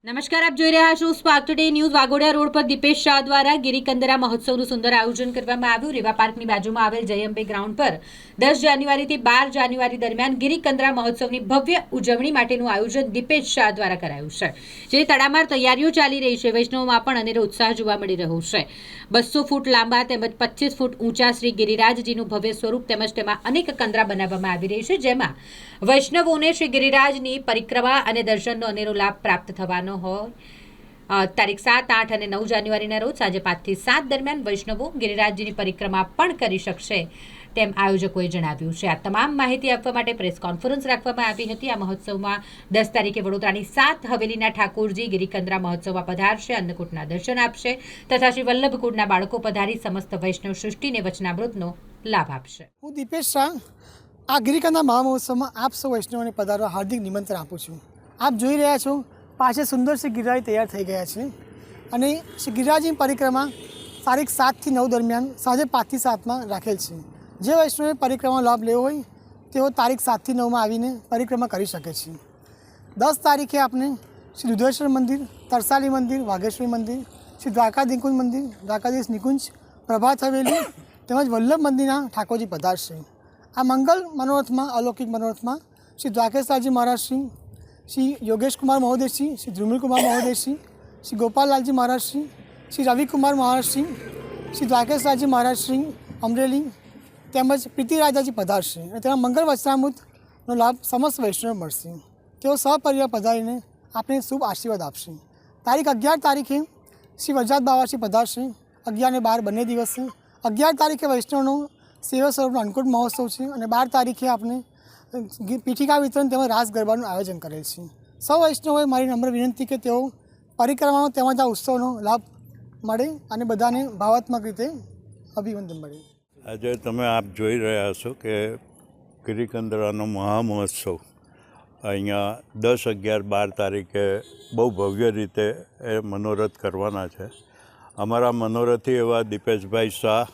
નમસ્કાર, આપ જોઈ રહ્યા છો spark today news. Waghodia road પર દીપેશ શાહ દ્વારા ગિરિકંદરા મહોત્સવનું સુંદર આયોજન કરવામાં આવ્યું। રેવા પાર્કની બાજુમાં આવેલ જયંબે ગ્રાઉન્ડ પર 10 જાન્યુઆરીથી 12 જાન્યુઆરી દરમિયાન ગિરિકંદરા મહોત્સવની ભવ્ય ઉજવણી માટેનું આયોજન દીપેશ શાહ દ્વારા કરાયું છે, જેની તડામાર તૈયારીઓ ચાલી રહી છે। વૈષ્ણવમાં પણ અનેરો ઉત્સાહ જોવા મળી રહ્યો છે। 200 ફૂટ લાંબા તેમજ 25 ફૂટ ઊંચા શ્રી ગિરિરાજજીનું ભવ્ય સ્વરૂપ તેમજ તેમાં અનેક કંદરા બનાવવામાં આવી રહી છે, જેમાં વૈષ્ણવોને શ્રી ગિરિરાજની પરિક્રમા અને દર્શનનો અનેરો લાભ પ્રાપ્ત થવાનો તારીખ 7, 8 અને 9 જાન્યુઆરીના રોજ સાંજે 5 થી 7 દરમિયાન વૈષ્ણવો ગિરિરાજજીની પરિક્રમા પણ કરી શકશે તેમ આયોજકોએ જણાવ્યું છે। આ તમામ માહિતી આપવા માટે પ્રેસ કોન્ફરન્સ રાખવામાં આવી હતી। આ મહોત્સવમાં 10 તારીખે વડોદરાની 7 હવેલીના ઠાકોરજી ગિરિકંદરા મહોત્સવમાં પધારશે, અન્નકૂટના દર્શન આપશે તથા શ્રી વલ્લભકુળના બાળકો પધારી સમસ્ત વૈષ્ણવ સૃષ્ટિને વચનામૃતનો લાભ આપશે। હું દીપેશ શાહ આ ગિરિકંદરા મહામહોત્સવમાં આપ સૌ વૈષ્ણવોને પધારવા હાર્દિક નિમંત્રણ આપું છું। આપ જોઈ રહ્યા છો પાછળ સુંદર શ્રી ગિરિરાજ તૈયાર થઈ ગયા છે અને શ્રી ગિરિરાજની પરિક્રમા તારીખ 7 થી 9 દરમિયાન સાંજે 5 થી 7માં રાખેલ છે। જે વૈષ્ણવે પરિક્રમાનો લાભ લેવો હોય તેઓ તારીખ 7 થી 9માં આવીને પરિક્રમા કરી શકે છે। 10 તારીખે આપણે શ્રી દુધેશ્વર મંદિર, તરસાલી મંદિર, વાઘેશ્વરી મંદિર, શ્રી દ્વારકાધીશ મંદિર, દ્વારકાધીશ નિકુંજ, પ્રભાત હવેલી તેમજ વલ્લભ મંદિરના ઠાકોરજી પધારશે। આ મંગલ મનોરથમાં, અલૌકિક મનોરથમાં શ્રી દ્વારકેશજી મહારાજશ્રી, श्री योगेश कुमार महोदय श्री, श्री ध्रुमिल कुमार महोदय श्री, श्री गोपाल लालजी महाराज श्री, श्री रवि कुमार महाराज श्री, श्री द्वारकेश राजी महाराज श्री अमरेली તેમજ પ્રીતિરાજાજી પધારશે અને તેના મંગળ વચનામૃતનો લાભ સમસ્ત વૈષ્ણવ મળશે। તેઓ સહપરિવાર પધારીને આપણે શુભ આશીર્વાદ આપશે। તારીખ 11 તારીખે શ્રી વરજાત બાવાશ્રી પધારશે। 11 અને 12 બંને દિવસે 11 તારીખે વૈષ્ણવનો સેવા સ્વરૂપનો અન્નકૂટ મહોત્સવ છે અને 12 તારીખે આપણે પીઠિકા વિતરણ તેમજ રાસ ગરબાનું આયોજન કરેલ છે। સૌ વૈષ્ણવોએ મારી નમ્ર વિનંતી કે તેઓ પરિક્રમાનો તેમજ આ ઉત્સવનો લાભ મળે અને બધાને ભાવાત્મક રીતે અભિનંદન મળે। આજે તમે આપ જોઈ રહ્યા છો કે ગિરિકંદરાનો મહામહોત્સવ અહીંયા 10, 11, 12 તારીખે બહુ ભવ્ય રીતે એ મનોરથ કરવાના છે। અમારા મનોરથી એવા દીપેશભાઈ શાહ,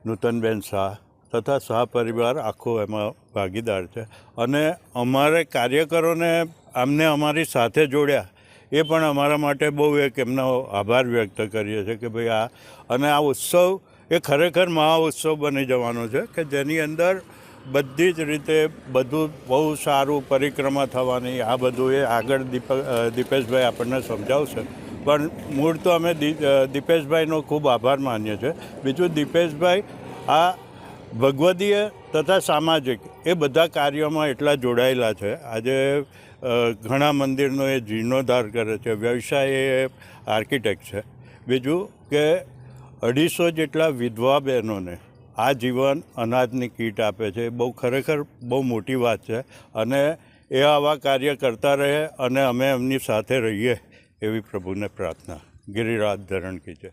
નૂતનબેન શાહ તથા સહપરિવાર આખો એમાં ભાગીદાર છે અને અમારે કાર્યકરોને અમને અમારી સાથે જોડ્યા એ પણ અમારા માટે બહુ એક એમનો આભાર વ્યક્ત કરીએ છીએ કે ભાઈ આ ઉત્સવ એ ખરેખર મહાઉત્સવ બની જવાનો છે કે જેની અંદર બધી જ રીતે બધું બહુ સારું પરિક્રમા થવાની આ બધું એ આગળ દીપેશભાઈ આપણને સમજાવશે। પણ મૂળ તો અમે દીપેશભાઈનો ખૂબ આભાર માનીએ છીએ। બીજું દીપેશભાઈ આ ભગવદીય તથા સામાજિક એ બધા કાર્યોમાં એટલા જોડાયેલા છે। આજે ઘણા મંદિરનો એ જીર્ણોદ્ધાર કરે છે, વ્યવસાય એ આર્કિટેક્ટ છે। બીજું કે 250 જેટલા વિધવા બહેનોને આ જીવન અનાજની કીટ આપે છે, એ બહુ ખરેખર બહુ મોટી વાત છે અને એ આવા કાર્ય કરતા રહે અને અમે એમની સાથે રહીએ એવી પ્રભુને પ્રાર્થના। ગિરિરાજ ધરણ કીજે।